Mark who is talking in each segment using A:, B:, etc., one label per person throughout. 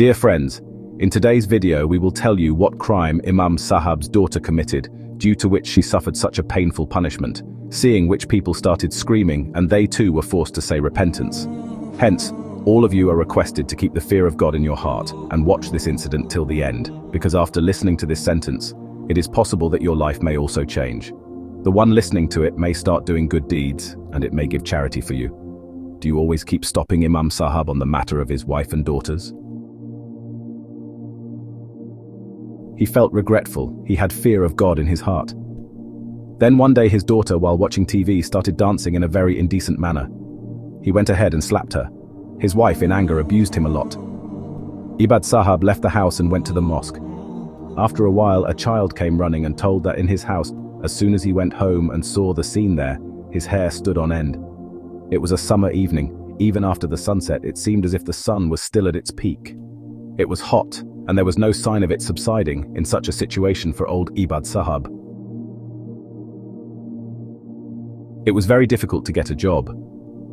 A: Dear friends, in today's video we will tell you what crime Imam Sahib's daughter committed, due to which she suffered such a painful punishment, seeing which people started screaming and they too were forced to say repentance. Hence, all of you are requested to keep the fear of God in your heart and watch this incident till the end, because after listening to this sentence, it is possible that your life may also change. The one listening to it may start doing good deeds and it may give charity for you. Do you always keep stopping Imam Sahib on the matter of his wife and daughters? He felt regretful, he had fear of God in his heart. Then one day his daughter, while watching TV, started dancing in a very indecent manner. He went ahead and slapped her. His wife, in anger, abused him a lot. Imam Sahib left the house and went to the mosque. After a while, a child came running and told that in his house, as soon as he went home and saw the scene there, his hair stood on end. It was a summer evening. Even after the sunset, it seemed as if the sun was still at its peak. It was hot, and there was no sign of it subsiding in such a situation for old Imam Sahib. It was very difficult to get a job.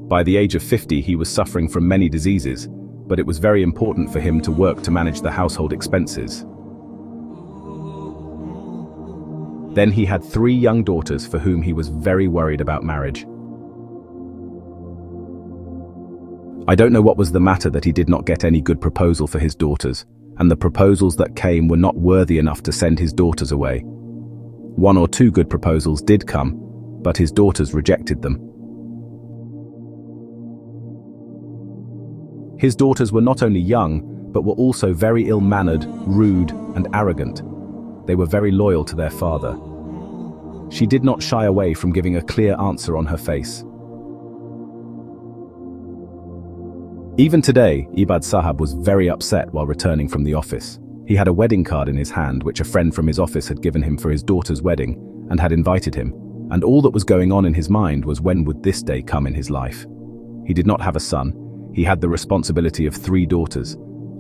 A: By the age of 50, he was suffering from many diseases, but it was very important for him to work to manage the household expenses. Then he had 3 young daughters for whom he was very worried about marriage. I don't know what was the matter that he did not get any good proposal for his daughters, and the proposals that came were not worthy enough to send his daughters away. 1 or 2 good proposals did come, but his daughters rejected them. His daughters were not only young, but were also very ill-mannered, rude, and arrogant. They were very loyal to their father. She did not shy away from giving a clear answer on her face. Even today, Imam Sahib was very upset while returning from the office. He had a wedding card in his hand which a friend from his office had given him for his daughter's wedding and had invited him, and all that was going on in his mind was when would this day come in his life. He did not have a son, he had the responsibility of 3 daughters,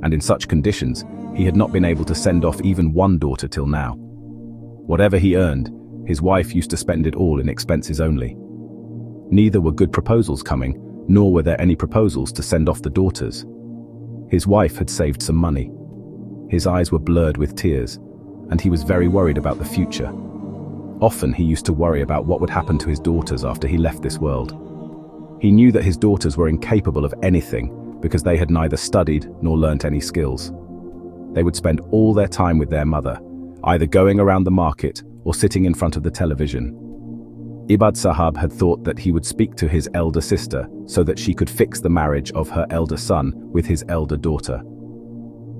A: and in such conditions, he had not been able to send off even 1 daughter till now. Whatever he earned, his wife used to spend it all in expenses only. Neither were good proposals coming, nor were there any proposals to send off the daughters. His wife had saved some money. His eyes were blurred with tears, and he was very worried about the future. Often he used to worry about what would happen to his daughters after he left this world. He knew that his daughters were incapable of anything because they had neither studied nor learnt any skills. They would spend all their time with their mother, either going around the market or sitting in front of the television. Imam Sahib had thought that he would speak to his elder sister so that she could fix the marriage of her elder son with his elder daughter.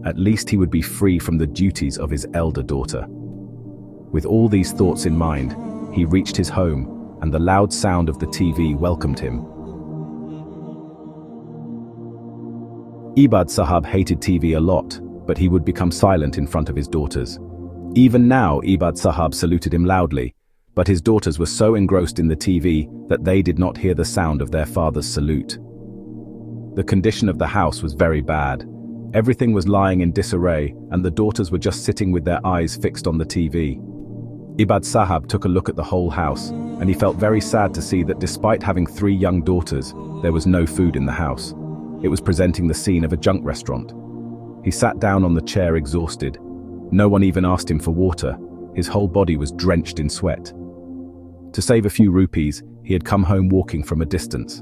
A: At least he would be free from the duties of his elder daughter. With all these thoughts in mind, he reached his home, and the loud sound of the TV welcomed him. Imam Sahib hated TV a lot, but he would become silent in front of his daughters. Even now, Imam Sahib saluted him loudly, but his daughters were so engrossed in the TV that they did not hear the sound of their father's salute. The condition of the house was very bad. Everything was lying in disarray, and the daughters were just sitting with their eyes fixed on the TV. Imam Sahib took a look at the whole house, and he felt very sad to see that despite having 3 young daughters, there was no food in the house. It was presenting the scene of a junk restaurant. He sat down on the chair exhausted. No one even asked him for water. His whole body was drenched in sweat. To save a few rupees, he had come home walking from a distance.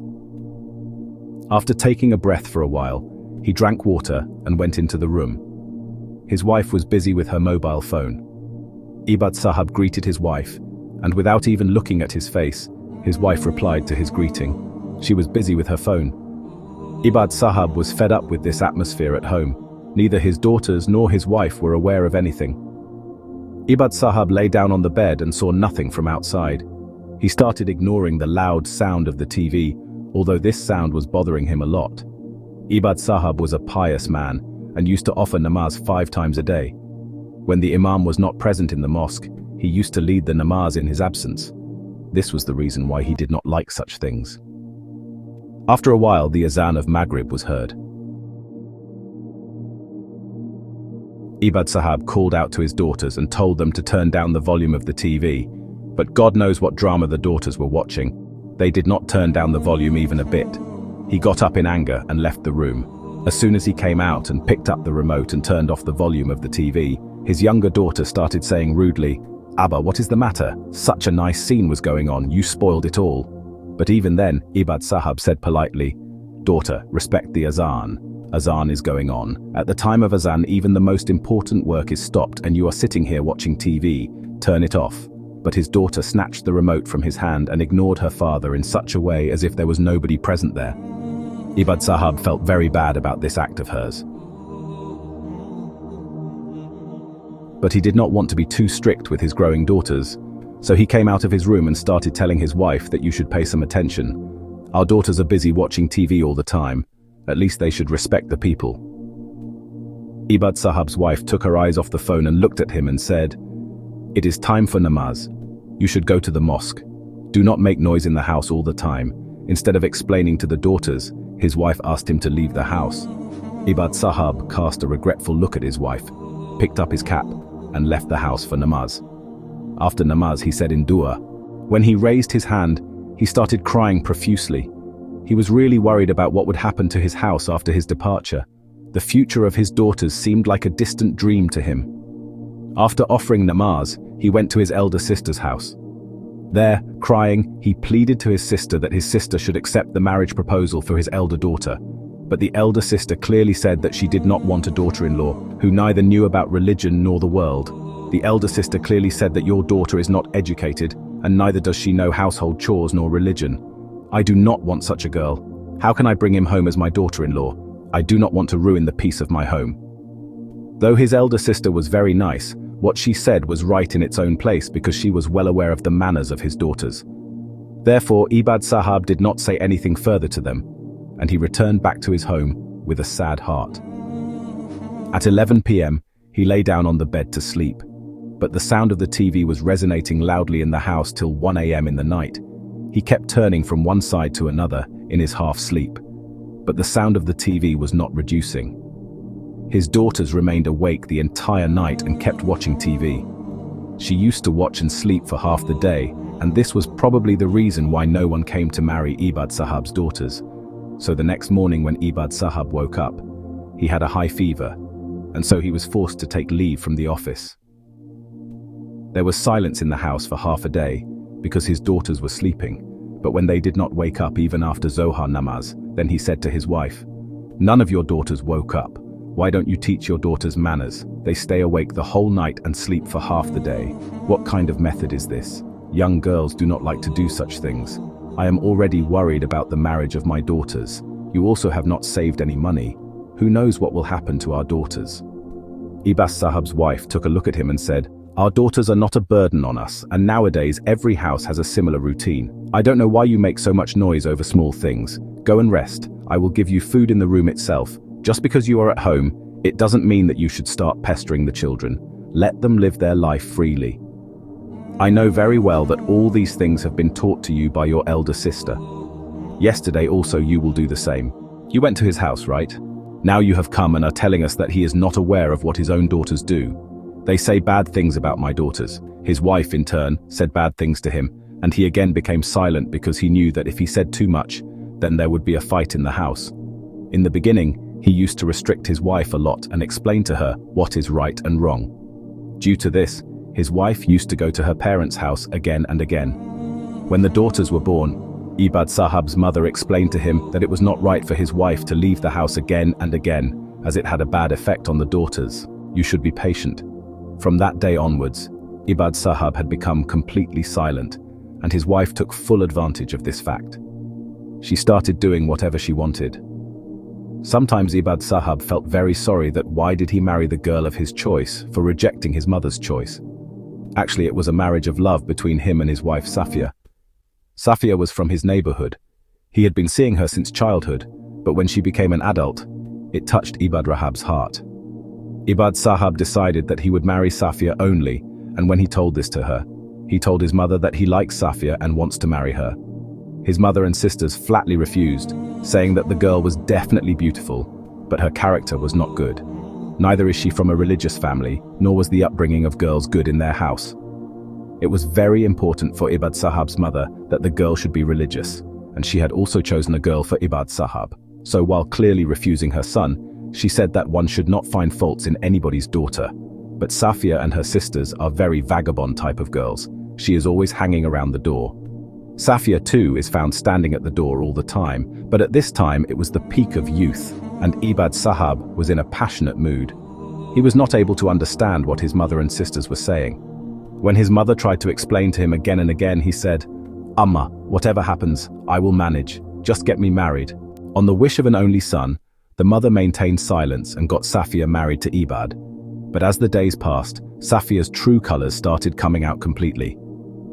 A: After taking a breath for a while, he drank water and went into the room. His wife was busy with her mobile phone. Imam Sahib greeted his wife, and without even looking at his face, his wife replied to his greeting. She was busy with her phone. Imam Sahib was fed up with this atmosphere at home. Neither his daughters nor his wife were aware of anything. Imam Sahib lay down on the bed and saw nothing from outside. He started ignoring the loud sound of the TV, although this sound was bothering him a lot. Imam Sahib was a pious man and used to offer namaz 5 times a day. When the imam was not present in the mosque, he used to lead the namaz in his absence. This was the reason why he did not like such things. After a while, the azan of Maghrib was heard. Imam Sahib called out to his daughters and told them to turn down the volume of the TV, but God knows what drama the daughters were watching. They did not turn down the volume even a bit. He got up in anger and left the room. As soon as he came out and picked up the remote and turned off the volume of the TV, his younger daughter started saying rudely, "Abba, what is the matter? Such a nice scene was going on, you spoiled it all." But even then, Ibad Sahab said politely, "Daughter, respect the azan. Azan is going on. At the time of azan, even the most important work is stopped and you are sitting here watching TV. Turn it off." But his daughter snatched the remote from his hand and ignored her father in such a way as if there was nobody present there. Ibad Sahab felt very bad about this act of hers. But he did not want to be too strict with his growing daughters, so he came out of his room and started telling his wife that you should pay some attention. Our daughters are busy watching TV all the time. At least they should respect the people. Ibad Sahab's wife took her eyes off the phone and looked at him and said, "It is time for namaz. You should go to the mosque. Do not make noise in the house all the time." Instead of explaining to the daughters, his wife asked him to leave the house. Ibad Sahab cast a regretful look at his wife, picked up his cap, and left the house for namaz. After namaz, he said in dua. When he raised his hand, he started crying profusely. He was really worried about what would happen to his house after his departure. The future of his daughters seemed like a distant dream to him. After offering namaz, he went to his elder sister's house. There, crying, he pleaded to his sister that his sister should accept the marriage proposal for his elder daughter. But the elder sister clearly said that she did not want a daughter-in-law who neither knew about religion nor the world. The elder sister clearly said that your daughter is not educated, and neither does she know household chores nor religion. I do not want such a girl. How can I bring him home as my daughter-in-law? I do not want to ruin the peace of my home. Though his elder sister was very nice, what she said was right in its own place because she was well aware of the manners of his daughters. Therefore, Ibad Sahab did not say anything further to them, and he returned back to his home with a sad heart. At 11 p.m., he lay down on the bed to sleep, but the sound of the TV was resonating loudly in the house till 1 a.m. in the night. He kept turning from one side to another in his half-sleep, but the sound of the TV was not reducing. His daughters remained awake the entire night and kept watching TV. She used to watch and sleep for half the day, and this was probably the reason why no one came to marry Ibad Sahab's daughters. So the next morning when Ibad Sahab woke up, he had a high fever, and so he was forced to take leave from the office. There was silence in the house for half a day because his daughters were sleeping, but when they did not wake up even after Zohar namaz, then he said to his wife, "None of your daughters woke up. Why don't you teach your daughters manners? They stay awake the whole night and sleep for half the day. What kind of method is this? Young girls do not like to do such things. I am already worried about the marriage of my daughters. You also have not saved any money. Who knows what will happen to our daughters?" Ibad Sahab's wife took a look at him and said, "Our daughters are not a burden on us, and nowadays every house has a similar routine. I don't know why you make so much noise over small things. Go and rest. I will give you food in the room itself. Just because you are at home, it doesn't mean that you should start pestering the children. Let them live their life freely. I know very well that all these things have been taught to you by your elder sister. Yesterday also you will do the same. You went to his house, right? Now you have come and are telling us that he is not aware of what his own daughters do. They say bad things about my daughters." His wife, in turn, said bad things to him, and he again became silent because he knew that if he said too much, then there would be a fight in the house. In the beginning, he used to restrict his wife a lot and explain to her what is right and wrong. Due to this, his wife used to go to her parents' house again and again. When the daughters were born, Ibad Sahab's mother explained to him that it was not right for his wife to leave the house again and again, as it had a bad effect on the daughters. You should be patient. From that day onwards, Ibad Sahab had become completely silent, and his wife took full advantage of this fact. She started doing whatever she wanted. Sometimes Ibad Sahab felt very sorry that why did he marry the girl of his choice for rejecting his mother's choice. Actually, it was a marriage of love between him and his wife Safia. Safia was from his neighborhood. He had been seeing her since childhood, but when she became an adult, it touched Ibad Rahab's heart. Ibad Sahab decided that he would marry Safia only, and when he told this to her, he told his mother that he likes Safia and wants to marry her. His mother and sisters flatly refused, saying that the girl was definitely beautiful, but her character was not good. Neither is she from a religious family, nor was the upbringing of girls good in their house. It was very important for Ibad Sahab's mother that the girl should be religious, and she had also chosen a girl for Ibad Sahab. So while clearly refusing her son, she said that one should not find faults in anybody's daughter. But Safia and her sisters are very vagabond type of girls. She is always hanging around the door. Safia too is found standing at the door all the time, but at this time it was the peak of youth, and Ibad Sahab was in a passionate mood. He was not able to understand what his mother and sisters were saying. When his mother tried to explain to him again and again, he said, "Amma, whatever happens, I will manage. Just get me married." On the wish of an only son, the mother maintained silence and got Safia married to Ibad. But as the days passed, Safia's true colors started coming out completely.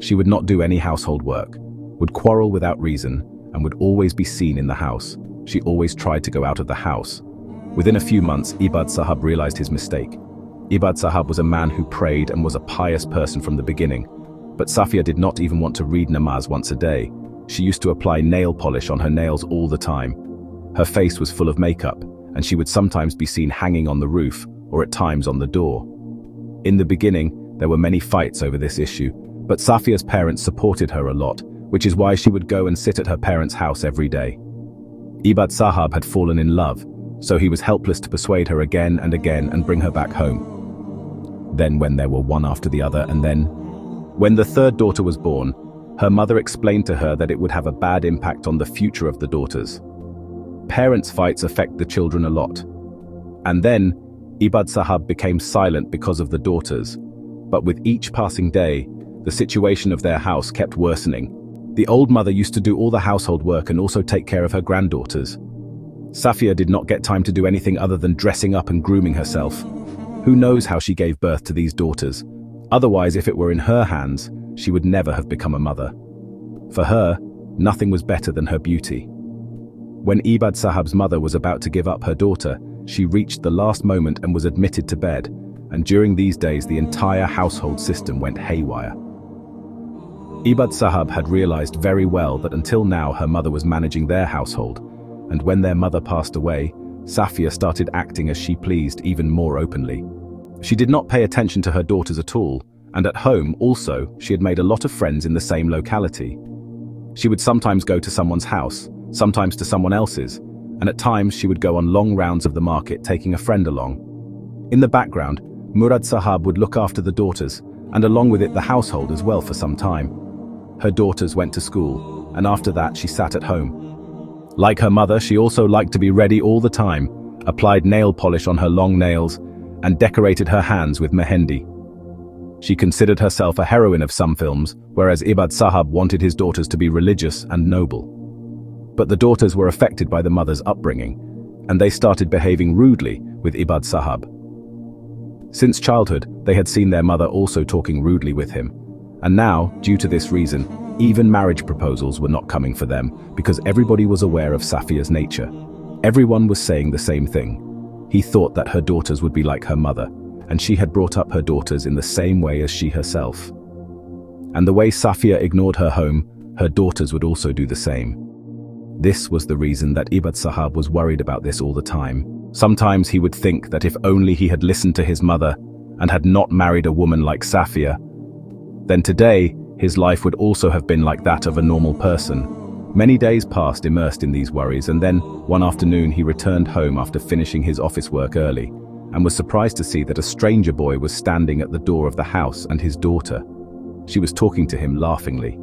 A: She would not do any household work, would quarrel without reason, and would always be seen in the house. She always tried to go out of the house. Within a few months, Ibad Sahab realized his mistake. Ibad Sahab was a man who prayed and was a pious person from the beginning. But Safia did not even want to read namaz once a day. She used to apply nail polish on her nails all the time. Her face was full of makeup, and she would sometimes be seen hanging on the roof, or at times on the door. In the beginning, there were many fights over this issue, but Safia's parents supported her a lot, which is why she would go and sit at her parents' house every day. Ibad Sahab had fallen in love, so he was helpless to persuade her again and bring her back home. Then when there were one after the other, and then, when the third daughter was born, her mother explained to her that it would have a bad impact on the future of the daughters. Parents' fights affect the children a lot. And then, Ibad Sahab became silent because of the daughters. But with each passing day, the situation of their house kept worsening. The old mother used to do all the household work and also take care of her granddaughters. Safia did not get time to do anything other than dressing up and grooming herself. Who knows how she gave birth to these daughters? Otherwise, if it were in her hands, she would never have become a mother. For her, nothing was better than her beauty. When Ibad Sahab's mother was about to give up her daughter, she reached the last moment and was admitted to bed, and during these days the entire household system went haywire. Ibad Sahab had realized very well that until now her mother was managing their household, and when their mother passed away, Safia started acting as she pleased even more openly. She did not pay attention to her daughters at all, and at home also she had made a lot of friends in the same locality. She would sometimes go to someone's house, sometimes to someone else's, and at times she would go on long rounds of the market taking a friend along. In the background, Murad Sahab would look after the daughters, and along with it the household as well for some time. Her daughters went to school, and after that she sat at home. Like her mother, she also liked to be ready all the time, applied nail polish on her long nails, and decorated her hands with mehendi. She considered herself a heroine of some films, whereas Ibad Sahab wanted his daughters to be religious and noble. But the daughters were affected by the mother's upbringing, and they started behaving rudely with Ibad Sahab. Since childhood, they had seen their mother also talking rudely with him, and now, due to this reason, even marriage proposals were not coming for them because everybody was aware of Safia's nature. Everyone was saying the same thing. He thought that her daughters would be like her mother, and she had brought up her daughters in the same way as she herself. And the way Safia ignored her home, her daughters would also do the same. This was the reason that Ibad Sahab was worried about this all the time. Sometimes he would think that if only he had listened to his mother and had not married a woman like Safia, then today his life would also have been like that of a normal person. Many days passed immersed in these worries, and then one afternoon he returned home after finishing his office work early and was surprised to see that a stranger boy was standing at the door of the house and his daughter. She was talking to him laughingly.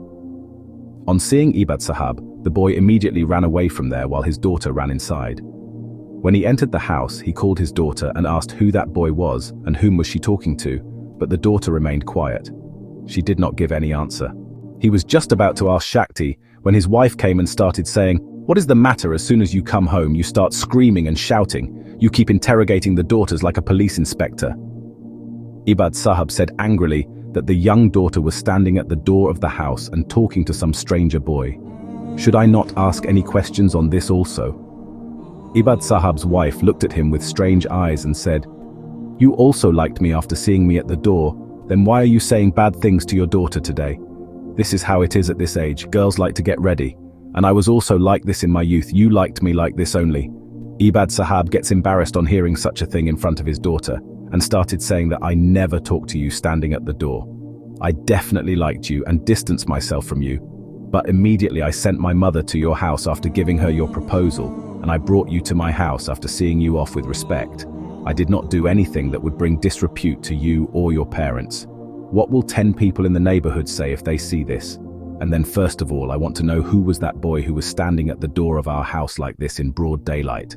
A: On seeing Ibad Sahab, the boy immediately ran away from there while his daughter ran inside. When he entered the house, he called his daughter and asked who that boy was and whom was she talking to, but the daughter remained quiet. She did not give any answer. He was just about to ask Shakti when his wife came and started saying, "What is the matter? As soon as you come home, you start screaming and shouting. You keep interrogating the daughters like a police inspector." Ibad Sahab said angrily that the young daughter was standing at the door of the house and talking to some stranger boy. Should I not ask any questions on this also? Ibad Sahab's wife looked at him with strange eyes and said, "You also liked me after seeing me at the door, then why are you saying bad things to your daughter today? This is how it is at this age, girls like to get ready. And I was also like this in my youth, you liked me like this only." Ibad Sahab gets embarrassed on hearing such a thing in front of his daughter, and started saying that I never talked to you standing at the door. I definitely liked you and distanced myself from you. But immediately I sent my mother to your house after giving her your proposal. and I brought you to my house after seeing you off with respect. I did not do anything that would bring disrepute to you or your parents. What will 10 people in the neighborhood say if they see this? And then first of all, I want to know who was that boy who was standing at the door of our house like this in broad daylight.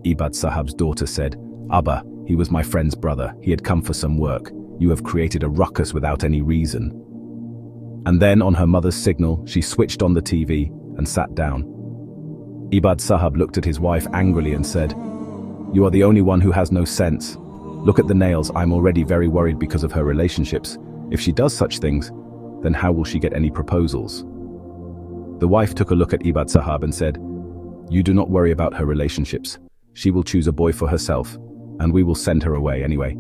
A: Ibad Sahib's daughter said, Abba, he was my friend's brother. He had come for some work. You have created a ruckus without any reason. And then on her mother's signal, she switched on the TV and sat down. Ibad Sahib looked at his wife angrily and said, You are the only one who has no sense. Look at the nails. I'm already very worried because of her relationships. If she does such things, then how will she get any proposals? The wife took a look at Ibad Sahib and said, You do not worry about her relationships. She will choose a boy for herself, and we will send her away anyway.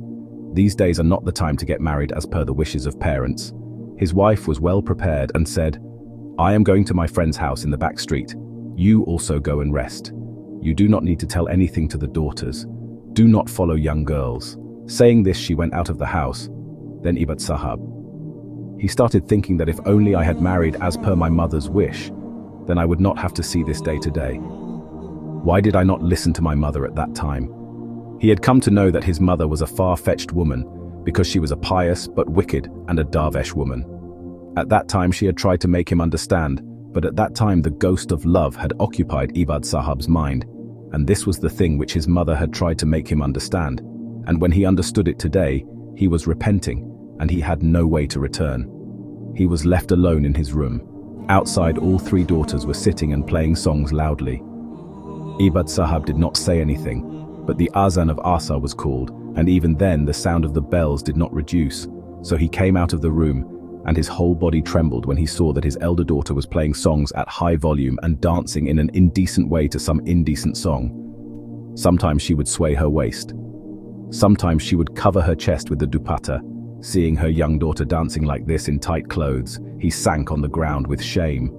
A: These days are not the time to get married as per the wishes of parents. His wife was well prepared and said, I am going to my friend's house in the back street. You also go and rest. You do not need to tell anything to the daughters. Do not follow young girls. Saying this, she went out of the house. Then Ibad Sahib. He started thinking that if only I had married as per my mother's wish, then I would not have to see this day today. Why did I not listen to my mother at that time? He had come to know that his mother was a far-fetched woman because she was a pious but wicked and a Darvesh woman. At that time she had tried to make him understand, but at that time the ghost of love had occupied Ibad Sahib's mind, and this was the thing which his mother had tried to make him understand. And when he understood it today, he was repenting, and he had no way to return. He was left alone in his room. Outside, all 3 daughters were sitting and playing songs loudly. Ibad Sahib did not say anything, but the azan of Asa was called, and even then the sound of the bells did not reduce. So he came out of the room, and his whole body trembled when he saw that his elder daughter was playing songs at high volume and dancing in an indecent way to some indecent song. Sometimes she would sway her waist. Sometimes she would cover her chest with the dupatta. Seeing her young daughter dancing like this in tight clothes, he sank on the ground with shame.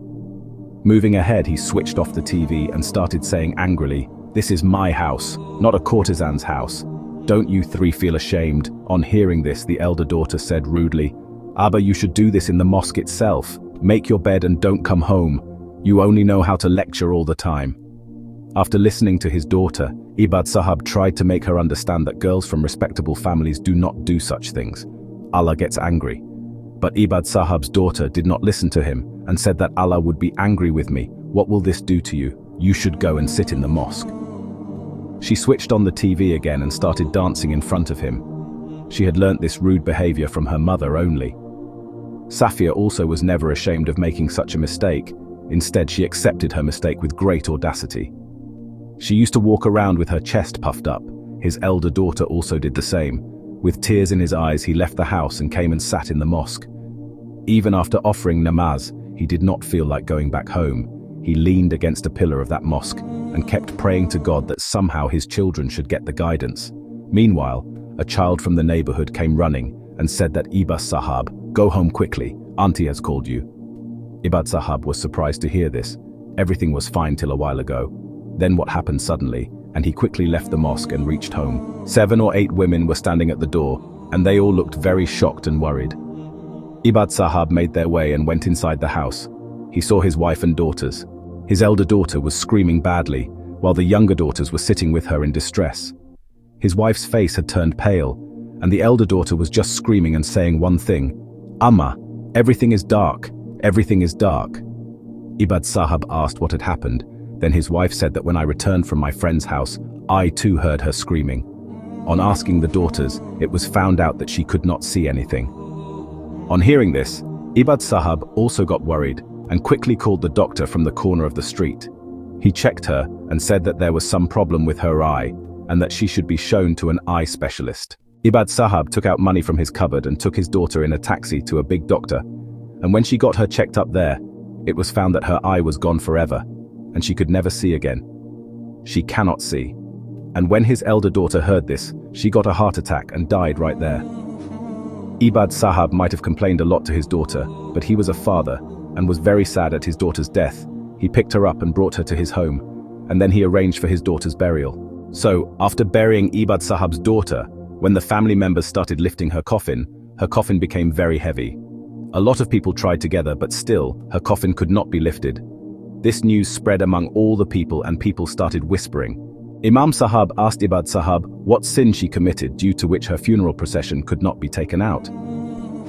A: Moving ahead, he switched off the TV and started saying angrily, This is my house, not a courtesan's house. Don't you 3 feel ashamed? On hearing this, the elder daughter said rudely, Abba, you should do this in the mosque itself. Make your bed and don't come home. You only know how to lecture all the time. After listening to his daughter, Ibad Sahib tried to make her understand that girls from respectable families do not do such things. Allah gets angry. But Ibad Sahib's daughter did not listen to him and said that Allah would be angry with me. What will this do to you? You should go and sit in the mosque. She switched on the TV again and started dancing in front of him. She had learnt this rude behavior from her mother only. Safia also was never ashamed of making such a mistake. Instead, she accepted her mistake with great audacity. She used to walk around with her chest puffed up. His elder daughter also did the same. With tears in his eyes, he left the house and came and sat in the mosque. Even after offering namaz, he did not feel like going back home. He leaned against a pillar of that mosque and kept praying to God that somehow his children should get the guidance. Meanwhile, a child from the neighborhood came running and said that Ibad Sahib, go home quickly, Auntie has called you. Ibad Sahib was surprised to hear this. Everything was fine till a while ago. Then what happened suddenly, and he quickly left the mosque and reached home. 7 or 8 women were standing at the door, and they all looked very shocked and worried. Ibad Sahib made their way and went inside the house. He saw his wife and daughters. His elder daughter was screaming badly, while the younger daughters were sitting with her in distress. His wife's face had turned pale, and the elder daughter was just screaming and saying one thing, Amma, everything is dark, everything is dark. Ibad Sahib asked what had happened. Then his wife said that when I returned from my friend's house, I too heard her screaming. On asking the daughters, it was found out that she could not see anything. On hearing this, Ibad Sahib also got worried and quickly called the doctor from the corner of the street. He checked her and said that there was some problem with her eye and that she should be shown to an eye specialist. Ibad Sahib took out money from his cupboard and took his daughter in a taxi to a big doctor. And when she got her checked up there, it was found that her eye was gone forever, and she could never see again. She cannot see. And when his elder daughter heard this, she got a heart attack and died right there. Ibad Sahib might have complained a lot to his daughter, but he was a father and was very sad at his daughter's death. He picked her up and brought her to his home, and then he arranged for his daughter's burial. So, after burying Ibad Sahib's daughter, when the family members started lifting her coffin became very heavy. A lot of people tried together, but still, her coffin could not be lifted. This news spread among all the people and people started whispering. Imam Sahib asked Ibad Sahib what sin she committed due to which her funeral procession could not be taken out.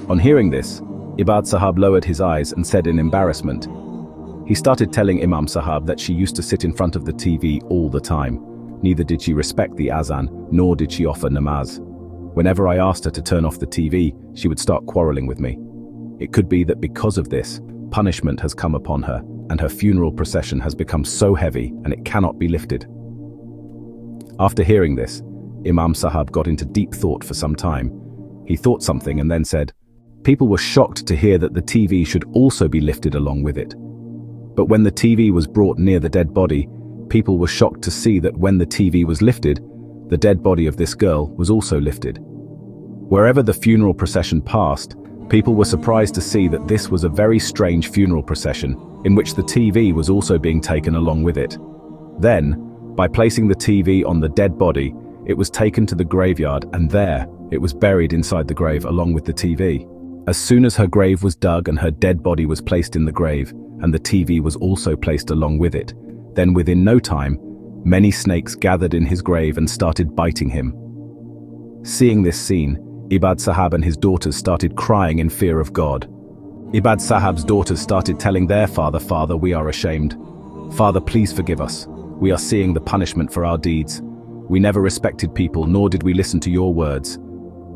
A: On hearing this, Ibad Sahib lowered his eyes and said in embarrassment. He started telling Imam Sahib that she used to sit in front of the TV all the time. Neither did she respect the azan, nor did she offer namaz. Whenever I asked her to turn off the TV, she would start quarreling with me. It could be that because of this, punishment has come upon her, and her funeral procession has become so heavy and it cannot be lifted. After hearing this, Imam Sahib got into deep thought for some time. He thought something and then said, people were shocked to hear that the TV should also be lifted along with it. But when the TV was brought near the dead body, people were shocked to see that when the TV was lifted, the dead body of this girl was also lifted. Wherever the funeral procession passed, people were surprised to see that this was a very strange funeral procession in which the TV was also being taken along with it. Then, by placing the TV on the dead body, it was taken to the graveyard and there, it was buried inside the grave along with the TV. As soon as her grave was dug and her dead body was placed in the grave, and the TV was also placed along with it, then within no time, many snakes gathered in his grave and started biting him. Seeing this scene, Ibad Sahib and his daughters started crying in fear of God. Ibad Sahib's daughters started telling their father, "Father, we are ashamed. Father, please forgive us. We are seeing the punishment for our deeds. We never respected people, nor did we listen to your words."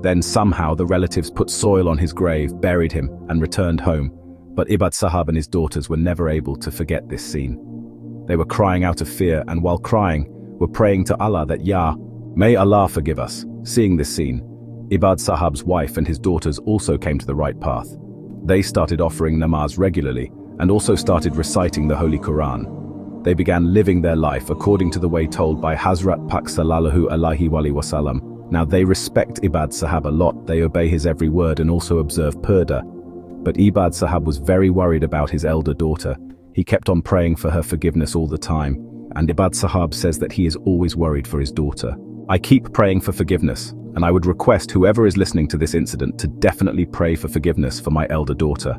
A: Then somehow the relatives put soil on his grave, buried him, and returned home. But Ibad Sahib and his daughters were never able to forget this scene. They were crying out of fear, and while crying, were praying to Allah that, "Ya, may Allah forgive us." Seeing this scene, Ibad Sahib's wife and his daughters also came to the right path. They started offering namaz regularly, and also started reciting the Holy Quran. They began living their life according to the way told by Hazrat Pak Sallallahu Alaihi Wasallam. Now they respect Ibad Sahib a lot, they obey his every word and also observe purdah. But Ibad Sahib was very worried about his elder daughter. He kept on praying for her forgiveness all the time, and Ibad Sahib says that he is always worried for his daughter. I keep praying for forgiveness, and I would request whoever is listening to this incident to definitely pray for forgiveness for my elder daughter.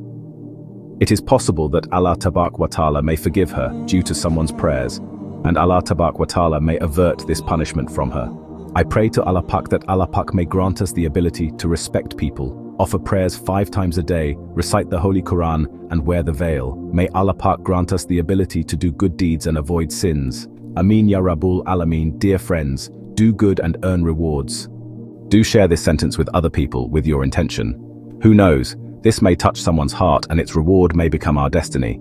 A: It is possible that Allah Tabaraka wa Ta'ala may forgive her due to someone's prayers, and Allah Tabaraka wa Ta'ala may avert this punishment from her. I pray to Allah Pak that Allah Pak may grant us the ability to respect people, offer prayers 5 times a day, recite the Holy Quran, and wear the veil. May Allah Pak grant us the ability to do good deeds and avoid sins. Ameen Ya Rabbul Alameen. Dear friends, do good and earn rewards. Do share this sentence with other people with your intention. Who knows, this may touch someone's heart and its reward may become our destiny.